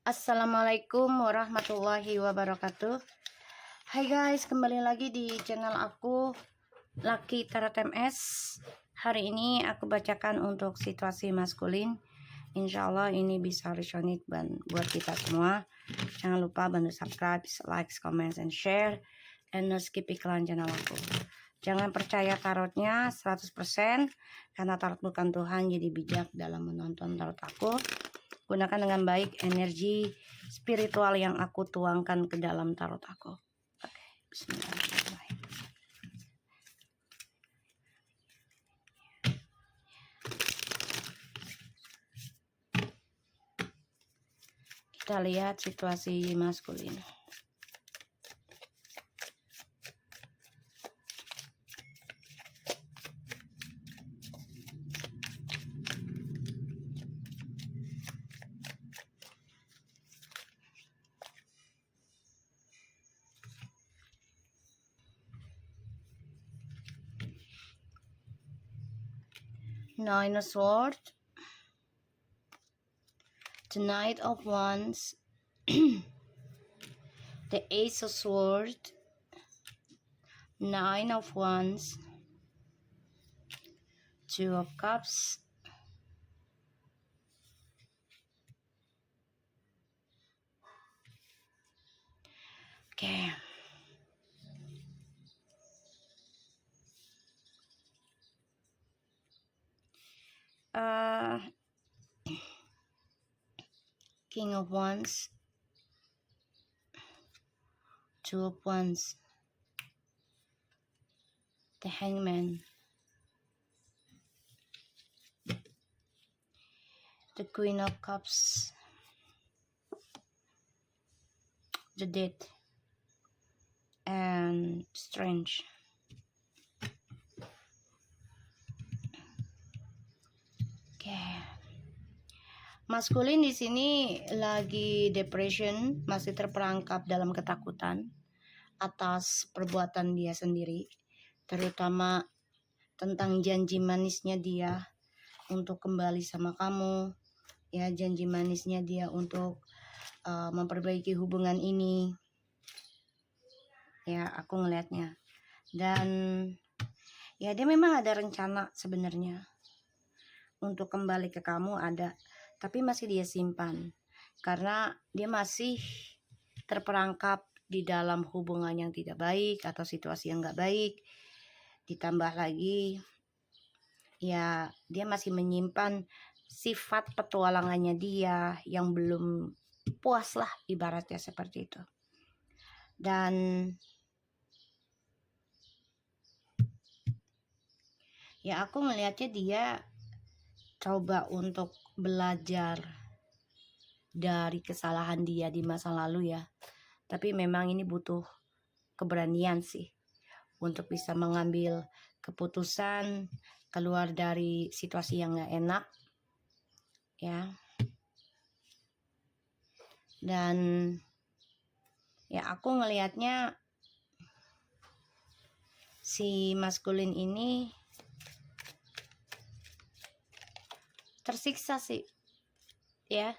Assalamualaikum warahmatullahi wabarakatuh. Hai guys, kembali lagi di channel aku Lucky Tarot MS. Hari ini aku bacakan untuk situasi maskulin. Insya Allah ini bisa resonate buat kita semua. Jangan lupa bantu subscribe, like, comment, and share. And no skip iklan channel aku. Jangan percaya tarotnya 100%, karena tarot bukan Tuhan. Jadi bijak dalam menonton tarot aku. Gunakan dengan baik energi spiritual yang aku tuangkan ke dalam tarot aku. Oke, bismillahirrahmanirrahim. Kita lihat situasi maskulin. Nine of Swords, the Knight of Wands, the Ace of Swords, Nine of Wands, Two of Cups, okay. King of Wands, Two of Wands, the Hangman, the Queen of Cups, the Death, and Strange. Maskulin di sini lagi depression, masih terperangkap dalam ketakutan atas perbuatan dia sendiri, terutama tentang janji manisnya dia untuk kembali sama kamu, ya, janji manisnya dia untuk memperbaiki hubungan ini, ya, aku ngelihatnya. Dan ya, dia memang ada rencana sebenarnya untuk kembali ke kamu, ada, tapi masih dia simpan karena dia masih terperangkap di dalam hubungan yang tidak baik atau situasi yang gak baik. Ditambah lagi ya, dia masih menyimpan sifat petualangannya dia yang belum puas lah, ibaratnya seperti itu. Dan ya, aku melihatnya dia coba untuk belajar dari kesalahan dia di masa lalu ya. Tapi memang ini butuh keberanian sih untuk bisa mengambil keputusan keluar dari situasi yang gak enak, ya. Dan ya, aku ngelihatnya si maskulin ini tersiksa sih, ya,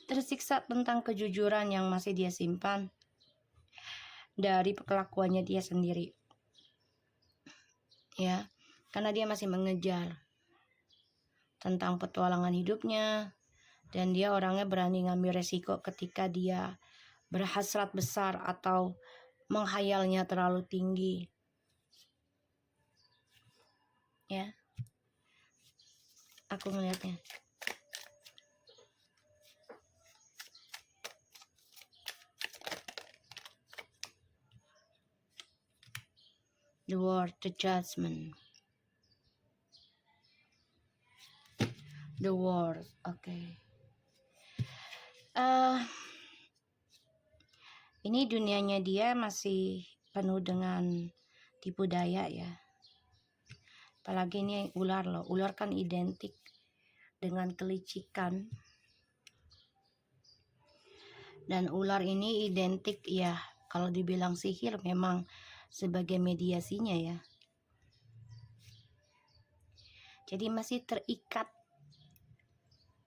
tersiksa tentang kejujuran yang masih dia simpan dari kelakuannya dia sendiri, ya, karena dia masih mengejar tentang petualangan hidupnya, dan dia orangnya berani ngambil resiko ketika dia berhasrat besar atau menghayalnya terlalu tinggi, ya, aku melihatnya. The World, the Judgment, the World, oke. Ini dunianya dia masih penuh dengan tipu daya ya. Apalagi ini ular loh. Ular kan identik dengan kelicikan. Dan ular ini identik ya, kalau dibilang sihir memang sebagai mediasinya ya. Jadi masih terikat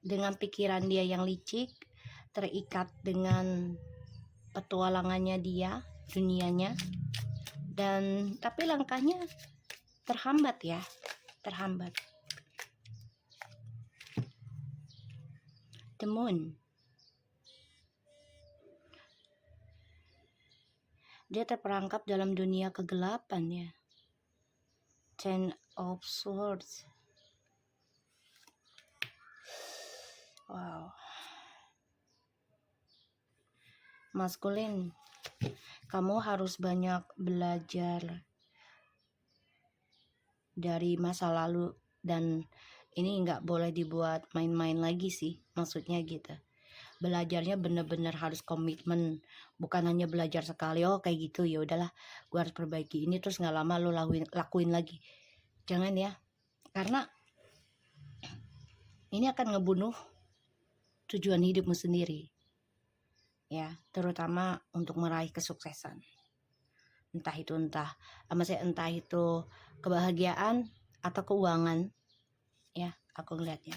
dengan pikiran dia yang licik, terikat dengan petualangannya dia, dunianya, dan tapi langkahnya terhambat ya, terhambat. The Moon, dia terperangkap dalam dunia kegelapan ya. Ten of Swords. Wow. Maskulin, kamu harus banyak belajar dari masa lalu, dan ini nggak boleh dibuat main-main lagi sih, maksudnya gitu. Belajarnya bener-bener harus komitmen, bukan hanya belajar sekali, oh kayak gitu ya udahlah gue harus perbaiki ini, terus nggak lama lo lakuin lagi. Jangan ya, karena ini akan ngebunuh tujuan hidupmu sendiri ya, terutama untuk meraih kesuksesan. Entah itu kebahagiaan atau keuangan ya, aku ngeliatnya.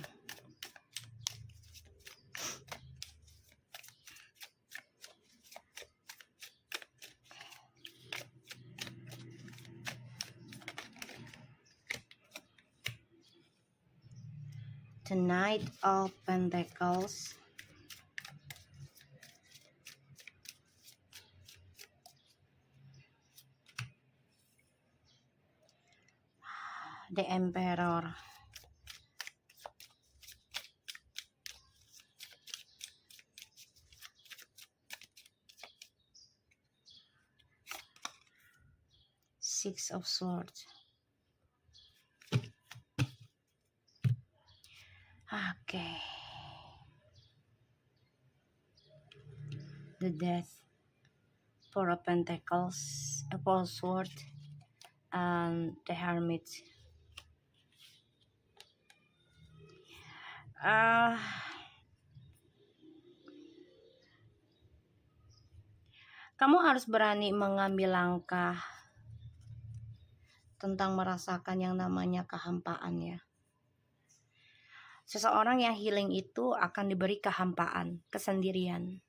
The Knight of Pentacles. The Emperor. Six of Swords. Okay. The Death. Four of Pentacles, a Four of Swords, and the Hermit. Kamu harus berani mengambil langkah tentang merasakan yang namanya kehampaan ya. Seseorang yang healing itu akan diberi kehampaan, kesendirian,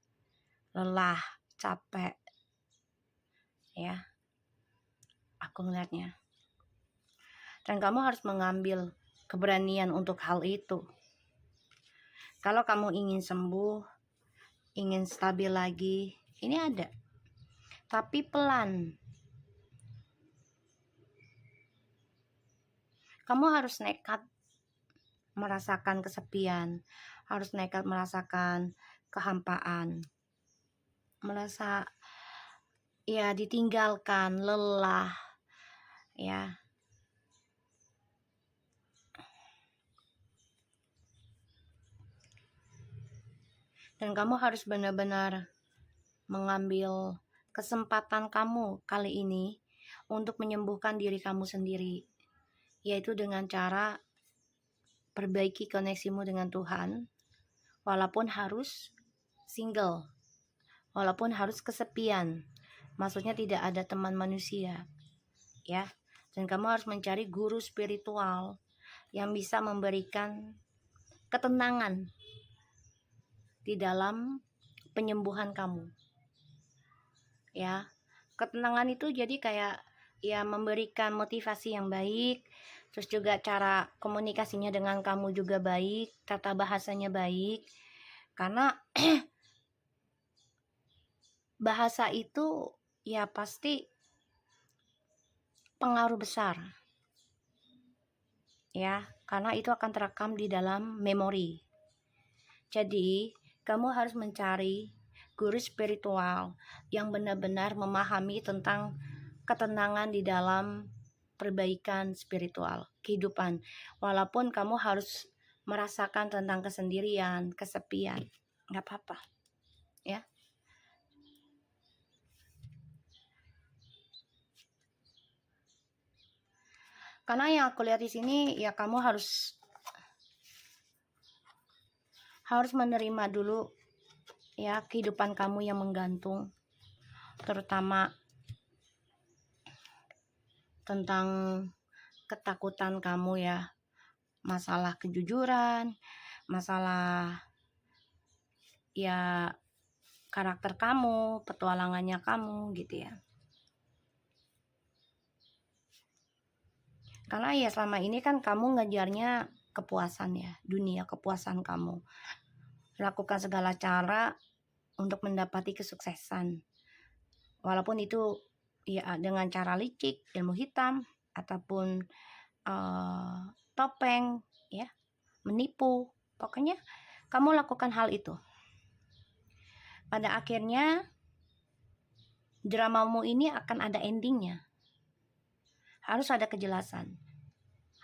lelah, capek ya, aku ngeliatnya. Dan kamu harus mengambil keberanian untuk hal itu. Kalau kamu ingin sembuh, ingin stabil lagi, ini ada, tapi pelan. Kamu harus nekat merasakan kesepian, harus nekat merasakan kehampaan, merasa ya ditinggalkan, lelah ya. Dan kamu harus benar-benar mengambil kesempatan kamu kali ini untuk menyembuhkan diri kamu sendiri, yaitu dengan cara perbaiki koneksimu dengan Tuhan, walaupun harus single, walaupun harus kesepian, maksudnya tidak ada teman manusia ya. Dan kamu harus mencari guru spiritual yang bisa memberikan ketenangan di dalam penyembuhan kamu ya. Ketenangan itu jadi kayak ya memberikan motivasi yang baik, terus juga cara komunikasinya dengan kamu juga baik, tata bahasanya baik, karena bahasa itu ya pasti pengaruh besar ya, karena itu akan terekam di dalam memori. Jadi kamu harus mencari guru spiritual yang benar-benar memahami tentang ketenangan di dalam perbaikan spiritual kehidupan, walaupun kamu harus merasakan tentang kesendirian, kesepian, nggak apa-apa ya. Karena yang aku lihat di sini ya, kamu harus menerima dulu ya kehidupan kamu yang menggantung, terutama tentang ketakutan kamu ya, masalah kejujuran, masalah ya karakter kamu, petualangannya kamu gitu ya. Karena ya selama ini kan kamu ngejarnya kepuasan ya, dunia kepuasan kamu. Lakukan segala cara untuk mendapati kesuksesan. Walaupun itu ya dengan cara licik, ilmu hitam, ataupun topeng ya, menipu. Pokoknya kamu lakukan hal itu. Pada akhirnya dramamu ini akan ada endingnya. Harus ada kejelasan.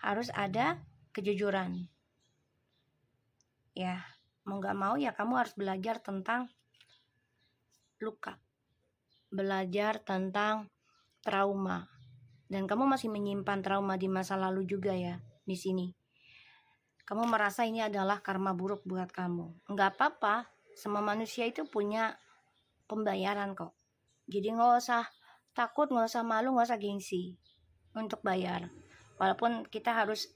Harus ada kejujuran. Ya, mau gak mau ya kamu harus belajar tentang luka. Belajar tentang trauma. Dan kamu masih menyimpan trauma di masa lalu juga ya di sini. Kamu merasa ini adalah karma buruk buat kamu. Enggak apa-apa, semua manusia itu punya pembayaran kok. Jadi nggak usah takut, nggak usah malu, nggak usah gengsi untuk bayar. Walaupun kita harus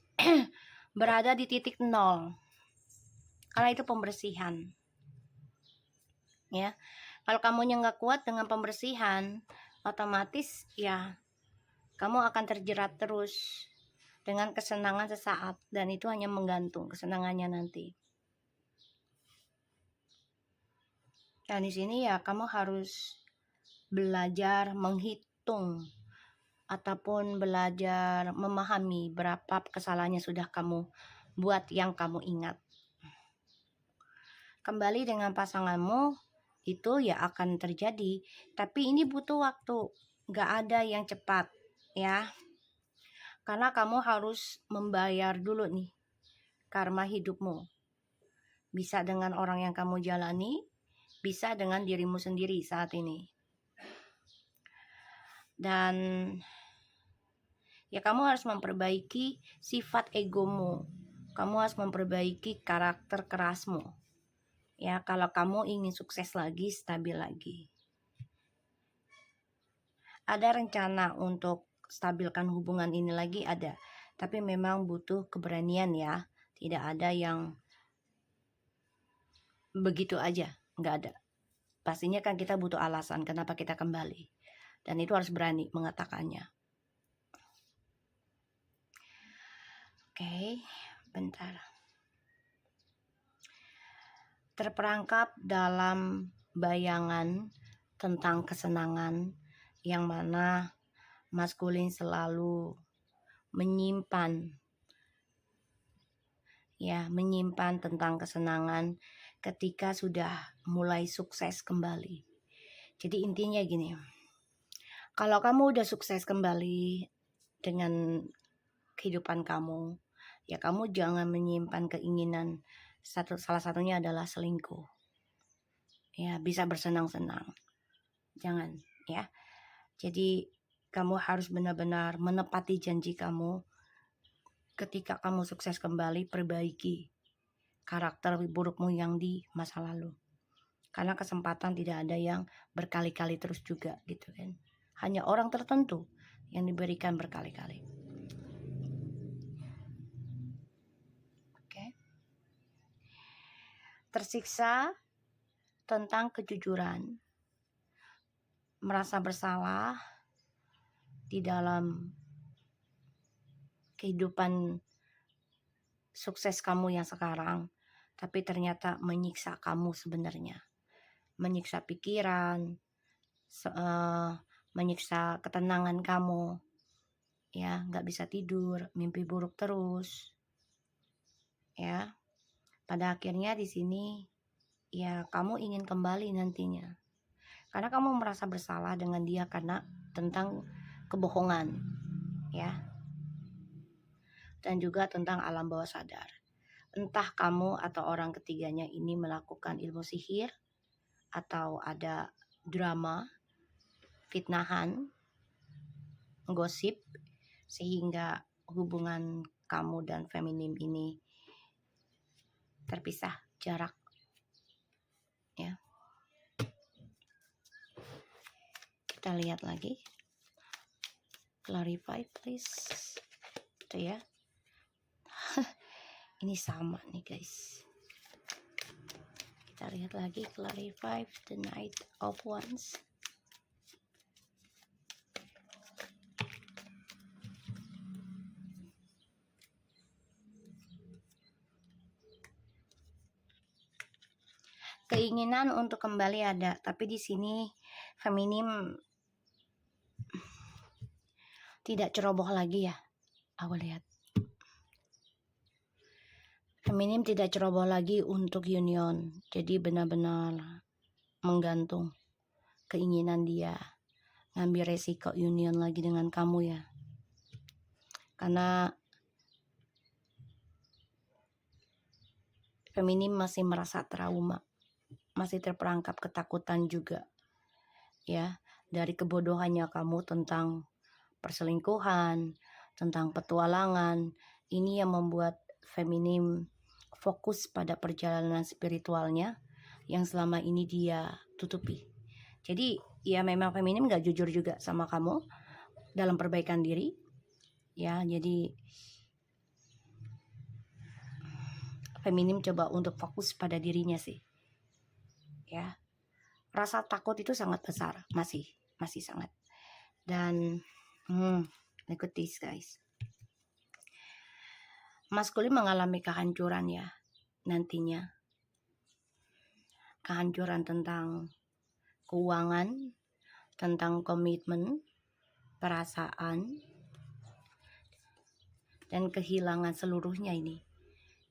berada di titik nol. Karena itu pembersihan. Ya. Kalau kamunya nggak kuat dengan pembersihan, otomatis ya kamu akan terjerat terus dengan kesenangan sesaat, dan itu hanya menggantung kesenangannya nanti. Dan di sini ya kamu harus belajar menghitung ataupun belajar memahami berapa kesalahannya sudah kamu buat yang kamu ingat. Kembali dengan pasanganmu itu ya akan terjadi, tapi ini butuh waktu, gak ada yang cepat ya. Karena kamu harus membayar dulu nih karma hidupmu. Bisa dengan orang yang kamu jalani, bisa dengan dirimu sendiri saat ini. Dan ya kamu harus memperbaiki sifat egomu. Kamu harus memperbaiki karakter kerasmu. Ya, kalau kamu ingin sukses lagi, stabil lagi. Ada rencana untuk stabilkan hubungan ini lagi, ada. Tapi memang butuh keberanian ya. Tidak ada yang begitu aja, nggak ada. Pastinya kan kita butuh alasan kenapa kita kembali. Dan itu harus berani mengatakannya. Oke, bentar. Terperangkap dalam bayangan tentang kesenangan yang mana maskulin selalu menyimpan tentang kesenangan ketika sudah mulai sukses kembali. Jadi intinya gini, kalau kamu udah sukses kembali dengan kehidupan kamu, ya kamu jangan menyimpan keinginan. Salah satunya adalah selingkuh. Ya, bisa bersenang-senang. Jangan ya. Jadi kamu harus benar-benar menepati janji kamu. Ketika kamu sukses kembali, perbaiki karakter burukmu yang di masa lalu. Karena kesempatan tidak ada yang berkali-kali terus juga gitu kan. Hanya orang tertentu yang diberikan berkali-kali. Tersiksa tentang kejujuran, merasa bersalah di dalam kehidupan sukses kamu yang sekarang, tapi ternyata menyiksa kamu sebenarnya, menyiksa pikiran, menyiksa ketenangan kamu, ya nggak bisa tidur, mimpi buruk terus, ya. Pada akhirnya di sini ya kamu ingin kembali nantinya. Karena kamu merasa bersalah dengan dia karena tentang kebohongan, ya. Dan juga tentang alam bawah sadar. Entah kamu atau orang ketiganya ini melakukan ilmu sihir atau ada drama, fitnahan, gosip sehingga hubungan kamu dan feminim ini terpisah jarak, ya. Kita lihat lagi, clarify please, itu ya. Ini sama nih guys, Kita lihat lagi, clarify the Knight of Wands. Keinginan untuk kembali ada, tapi di sini feminim tidak ceroboh lagi ya. Aku lihat feminim tidak ceroboh lagi untuk union, jadi benar-benar menggantung keinginan dia ngambil resiko union lagi dengan kamu ya, karena feminim masih merasa trauma, masih terperangkap ketakutan juga ya, dari kebodohannya kamu tentang perselingkuhan, tentang petualangan. Ini yang membuat feminim fokus pada perjalanan spiritualnya yang selama ini dia tutupi. Jadi ya memang feminim gak jujur juga sama kamu dalam perbaikan diri ya. Jadi feminim coba untuk fokus pada dirinya sih ya. Rasa takut itu sangat besar, masih sangat. Dan look at this guys, maskulin mengalami kehancuran ya nantinya, kehancuran tentang keuangan, tentang komitmen, perasaan, dan kehilangan seluruhnya ini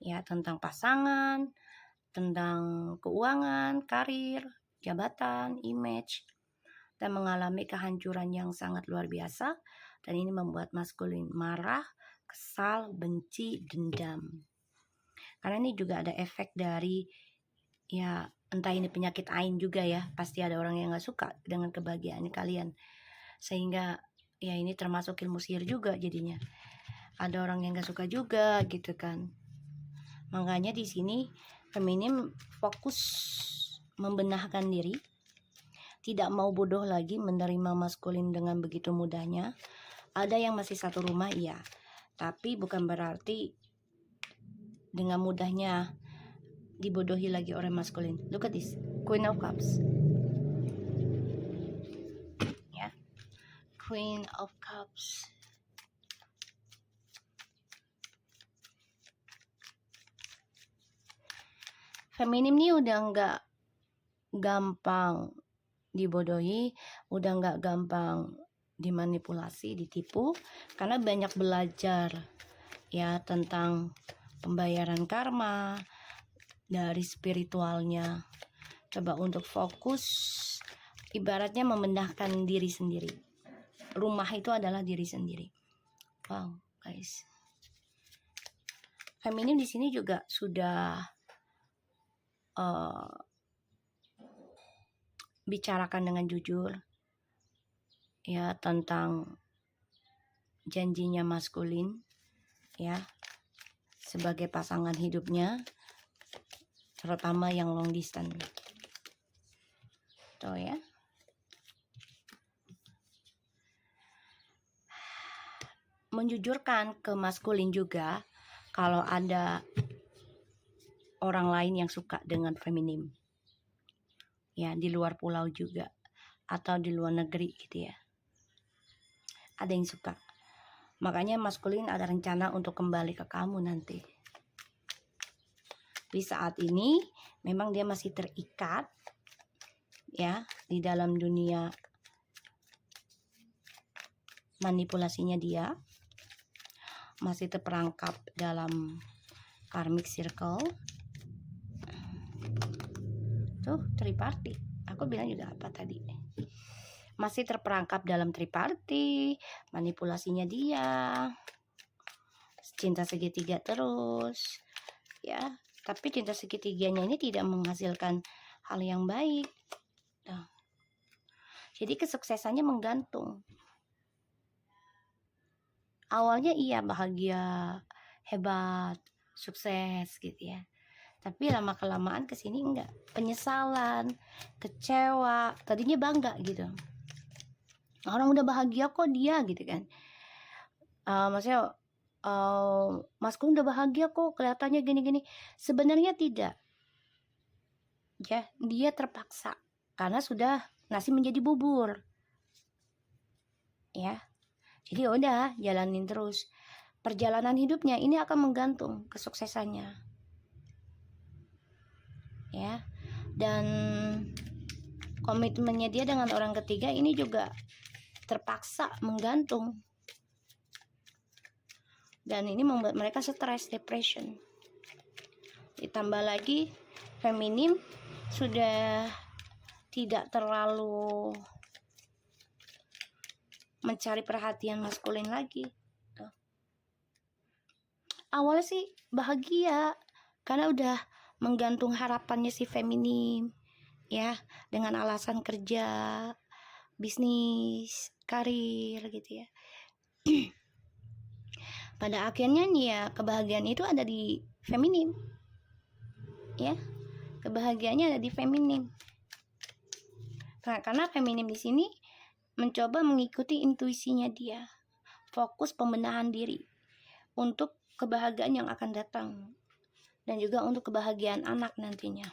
ya, tentang pasangan, tentang keuangan, karir, jabatan, image, dan mengalami kehancuran yang sangat luar biasa. Dan ini membuat maskulin marah, kesal, benci, dendam. Karena ini juga ada efek dari ya, entah ini penyakit ain juga ya, pasti ada orang yang gak suka dengan kebahagiaan kalian, sehingga ya ini termasuk ilmu sihir juga jadinya. Ada orang yang gak suka juga gitu kan. Makanya di sini feminim fokus membenahkan diri, tidak mau bodoh lagi menerima maskulin dengan begitu mudahnya. Ada yang masih satu rumah iya, tapi bukan berarti dengan mudahnya dibodohi lagi oleh maskulin. Look at this, Queen of Cups ya, Queen of Cups. Feminim nih udah nggak gampang dibodohi, udah nggak gampang dimanipulasi, ditipu, karena banyak belajar ya tentang pembayaran karma dari spiritualnya. Coba untuk fokus, ibaratnya memendahkan diri sendiri. Rumah itu adalah diri sendiri. Wow guys, feminim di sini juga sudah bicarakan dengan jujur ya tentang janjinya maskulin ya sebagai pasangan hidupnya, terutama yang long distance tuh ya. Menjujurkan ke maskulin juga kalau ada orang lain yang suka dengan feminim ya, di luar pulau juga atau di luar negeri gitu ya, ada yang suka. Makanya maskulin ada rencana untuk kembali ke kamu nanti. Di saat ini memang dia masih terikat ya di dalam dunia manipulasinya, dia masih terperangkap dalam karmic circle. Tuh triparty, aku bilang juga apa tadi, masih terperangkap dalam triparty, manipulasinya dia, cinta segitiga terus ya. Tapi cinta segitiganya ini tidak menghasilkan hal yang baik. Nah, jadi kesuksesannya menggantung. Awalnya iya bahagia, hebat, sukses gitu ya, tapi lama-kelamaan kesini enggak, penyesalan, kecewa. Tadinya bangga gitu, orang udah bahagia kok dia gitu kan, maksudnya maskulin udah bahagia kok kelihatannya gini-gini. Sebenarnya tidak, Ya, dia terpaksa karena sudah nasi menjadi bubur. Ya. Jadi udah jalanin terus. Perjalanan hidupnya ini akan menggantung kesuksesannya. Ya. Dan komitmennya dia dengan orang ketiga ini juga terpaksa menggantung. Dan ini membuat mereka stres, depression. Ditambah lagi feminim sudah tidak terlalu mencari perhatian maskulin lagi. Tuh. Awalnya sih bahagia karena udah menggantung harapannya si feminim, ya, dengan alasan kerja, bisnis, karir gitu ya. Pada akhirnya nih ya, kebahagiaan itu ada di feminim. Ya. Kebahagiaannya ada di feminim. Karena feminim di sini mencoba mengikuti intuisinya dia. Fokus pembenahan diri untuk kebahagiaan yang akan datang dan juga untuk kebahagiaan anak nantinya.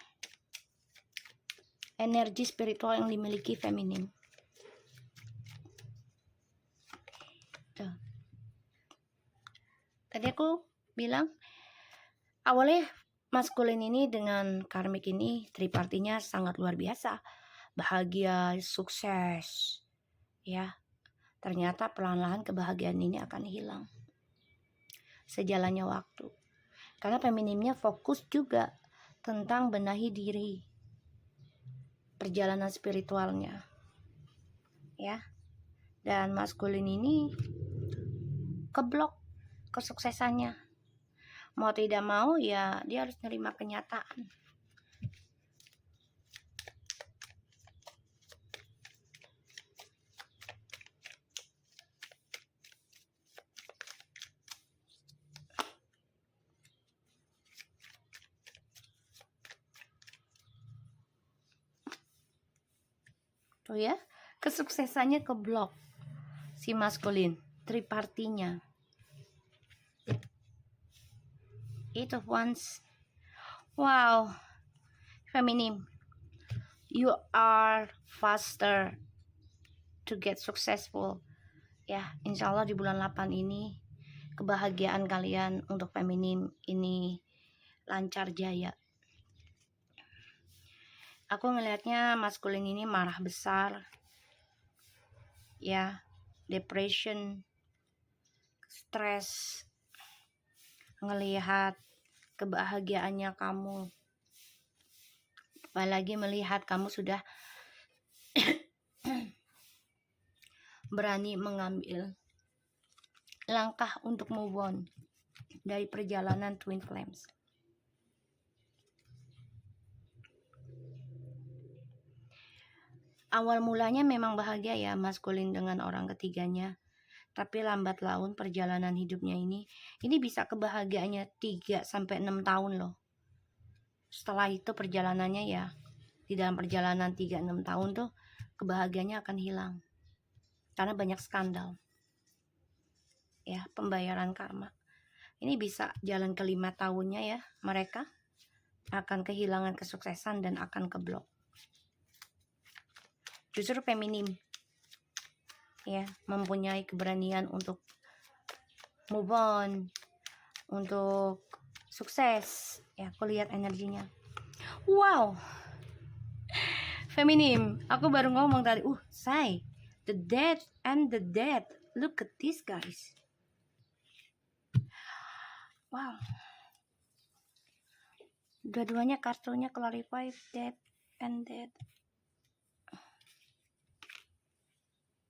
Energi spiritual yang dimiliki feminim. Tuh. Tadi aku bilang awalnya maskulin ini dengan karmik ini tripartinya sangat luar biasa, bahagia, sukses, ya. Ternyata pelan-pelan kebahagiaan ini akan hilang sejalannya waktu, karena feminimnya fokus juga tentang benahi diri, perjalanan spiritualnya, ya. Dan maskulin ini keblok kesuksesannya. Mau tidak mau ya dia harus menerima kenyataan. Tuh ya, kesuksesannya keblok si maskulin, tripartinya. Eight of Wands. Wow, feminim, you are faster to get successful. Ya, insya Allah di bulan 8 ini kebahagiaan kalian untuk feminim ini lancar jaya. Aku ngelihatnya maskulin ini marah besar, ya, depression, stres, ngelihat kebahagiaannya kamu, apalagi melihat kamu sudah berani mengambil langkah untuk move on dari perjalanan Twin Flames. Awal mulanya memang bahagia ya maskulin dengan orang ketiganya, tapi lambat laun perjalanan hidupnya ini bisa kebahagiaannya 3-6 tahun loh. Setelah itu perjalanannya ya, di dalam perjalanan 3-6 tahun tuh kebahagiaannya akan hilang karena banyak skandal, ya, pembayaran karma. Ini bisa jalan ke 5 tahunnya ya, mereka akan kehilangan kesuksesan dan akan keblok. Justru feminim, ya, mempunyai keberanian untuk move on, untuk sukses. Ya, aku lihat energinya. Wow, feminim. Aku baru ngomong tadi, say, the dead and the dead. Look at this, guys. Wow. Dua-duanya kartunya clarify dead and dead.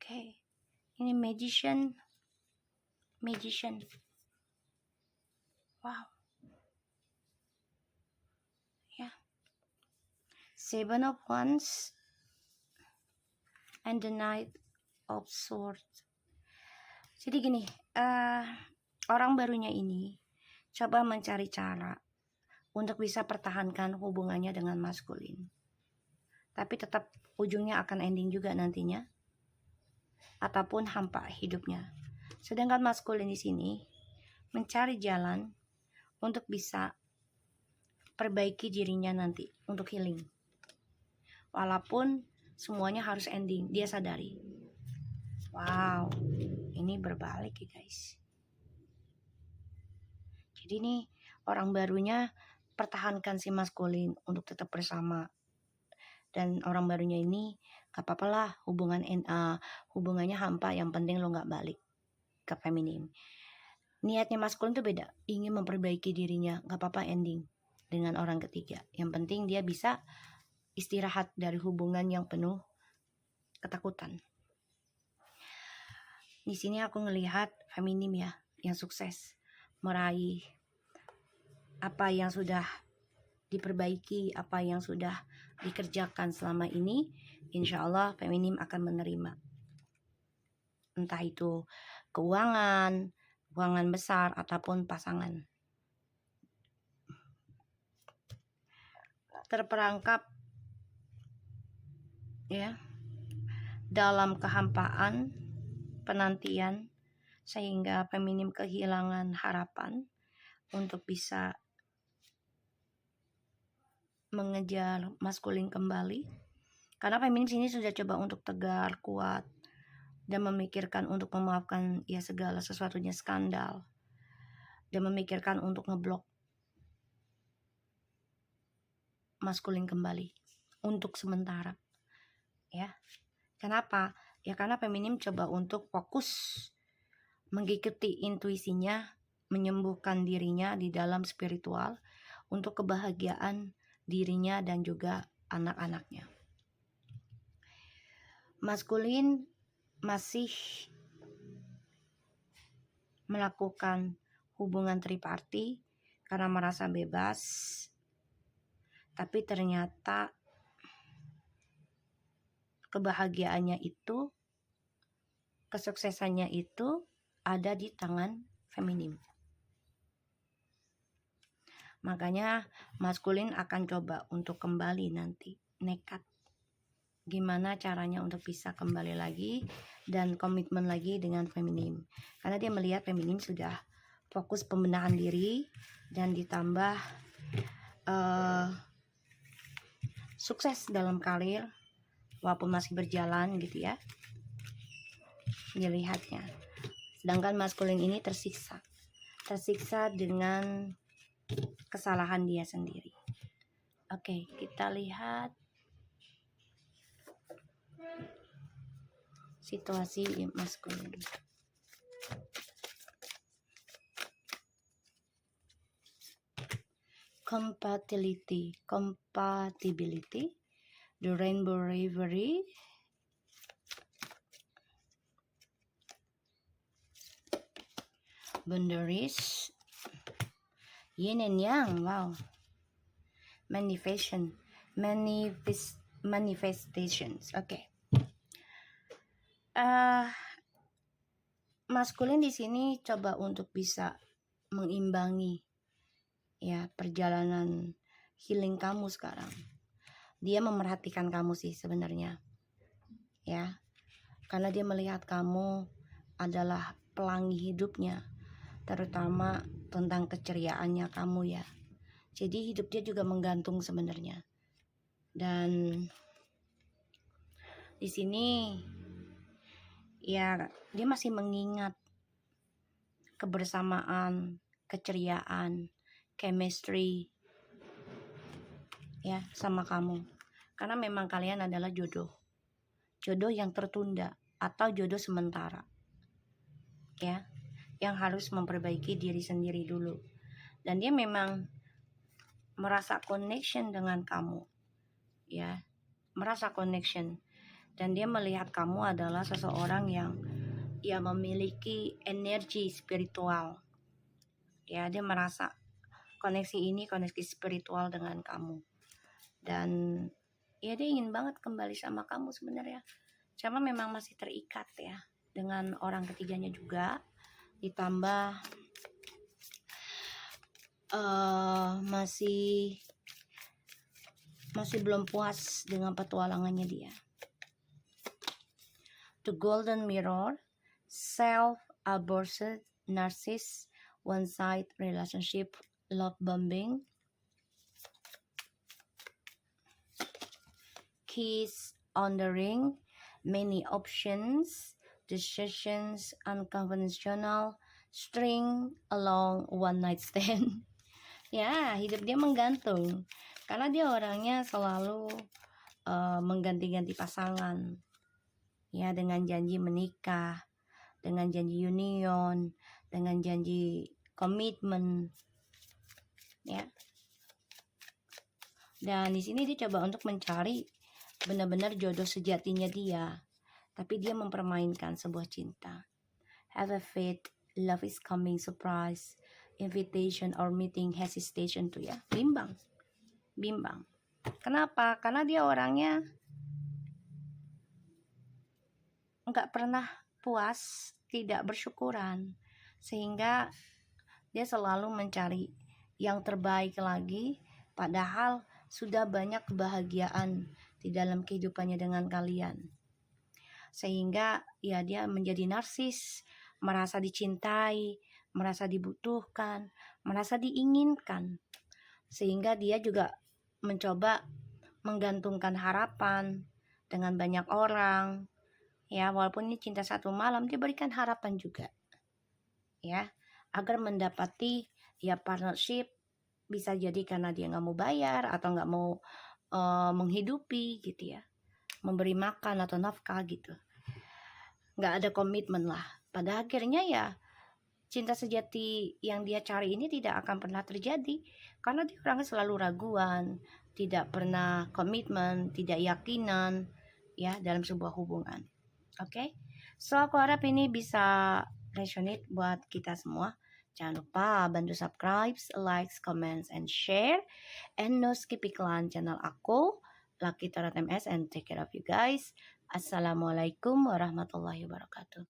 Oke. Ini magician. Wow. Ya. 7 of Wands and the Knight of Swords. Jadi gini, orang barunya ini coba mencari cara untuk bisa pertahankan hubungannya dengan maskulin, tapi tetap ujungnya akan ending juga nantinya, ataupun hampa hidupnya. Sedangkan maskulin di sini mencari jalan untuk bisa perbaiki dirinya nanti untuk healing. walaupun semuanya harus ending, dia sadari. Wow, ini berbalik ya guys. Jadi nih orang barunya pertahankan si maskulin untuk tetap bersama. Dan orang barunya ini gak apa-apa lah hubungannya hampa, yang penting lo gak balik ke feminim. Niatnya maskulin tuh beda, ingin memperbaiki dirinya, gak apa-apa ending dengan orang ketiga. Yang penting dia bisa istirahat dari hubungan yang penuh ketakutan. Di sini aku ngelihat feminim ya, yang sukses meraih apa yang sudah diperbaiki, apa yang sudah dikerjakan selama ini. Insya Allah feminim akan menerima, entah itu keuangan besar ataupun pasangan. Terperangkap ya dalam kehampaan penantian, sehingga feminim kehilangan harapan untuk bisa mengejar maskulin kembali. Karena feminim sini sudah coba untuk tegar, kuat, dan memikirkan untuk memaafkan ya segala sesuatunya skandal, dan memikirkan untuk ngeblok maskulin kembali untuk sementara. Ya, kenapa? Ya karena feminim coba untuk fokus mengikuti intuisinya, menyembuhkan dirinya di dalam spiritual untuk kebahagiaan dirinya dan juga anak-anaknya. Maskulin masih melakukan hubungan triparti karena merasa bebas, tapi ternyata kebahagiaannya itu, kesuksesannya itu ada di tangan feminim. Makanya maskulin akan coba untuk kembali nanti, nekat gimana caranya untuk bisa kembali lagi dan komitmen lagi dengan feminim. Karena dia melihat feminim sudah fokus pembenahan diri dan ditambah sukses dalam karir walaupun masih berjalan gitu ya, dilihatnya. Sedangkan maskulin ini tersiksa dengan kesalahan dia sendiri. Oke, kita lihat situasi maskulin. Compatibility, the rainbow reverie, boundaries, yin and yang, wow, manifestations. Oke. Maskulin di sini coba untuk bisa mengimbangi ya perjalanan healing kamu sekarang. Dia memerhatikan kamu sih sebenarnya, ya, karena dia melihat kamu adalah pelangi hidupnya, terutama tentang keceriaannya kamu ya. Jadi hidup dia juga menggantung sebenarnya. Dan di sini ya dia masih mengingat kebersamaan, keceriaan, chemistry ya sama kamu. Karena memang kalian adalah jodoh yang tertunda atau jodoh sementara ya, yang harus memperbaiki diri sendiri dulu. Dan dia memang merasa connection dengan kamu ya, merasa connection, dan dia melihat kamu adalah seseorang yang ya memiliki energi spiritual ya. Dia merasa koneksi ini koneksi spiritual dengan kamu, dan ya dia ingin banget kembali sama kamu sebenarnya. Cuma memang masih terikat ya dengan orang ketiganya juga, ditambah masih belum puas dengan petualangannya dia. The Golden Mirror, self-absorbed, narcissist, one-side relationship, love bombing, keys on the ring, many options, decisions unconventional, string along one night stand. Ya, hidup dia menggantung karena dia orangnya selalu mengganti-ganti pasangan. Ya, dengan janji menikah, dengan janji union, dengan janji komitmen. Ya. Dan di sini dia coba untuk mencari benar-benar jodoh sejatinya dia, tapi dia mempermainkan sebuah cinta. Have a faith, love is coming, surprise, invitation or meeting, hesitation tuh ya, bimbang. Kenapa? Karena dia orangnya nggak pernah puas, tidak bersyukuran, sehingga dia selalu mencari yang terbaik lagi, padahal sudah banyak kebahagiaan di dalam kehidupannya dengan kalian. Sehingga ya dia menjadi narsis, merasa dicintai, merasa dibutuhkan, merasa diinginkan. Sehingga dia juga mencoba menggantungkan harapan dengan banyak orang. Ya, walaupun ini cinta satu malam, dia berikan harapan juga. Ya, agar mendapati ya partnership, bisa jadi karena dia nggak mau bayar atau nggak mau menghidupi gitu ya, memberi makan atau nafkah gitu, nggak ada komitmen lah. Pada akhirnya ya cinta sejati yang dia cari ini tidak akan pernah terjadi karena dia orangnya selalu raguan, tidak pernah komitmen, tidak yakinan ya dalam sebuah hubungan. Oke, so aku harap ini bisa resonate buat kita semua. Jangan lupa bantu subscribe, like, comments, and share. And no skip iklan channel aku, Lucky Tarot MS, and take care of you guys. Assalamualaikum warahmatullahi wabarakatuh.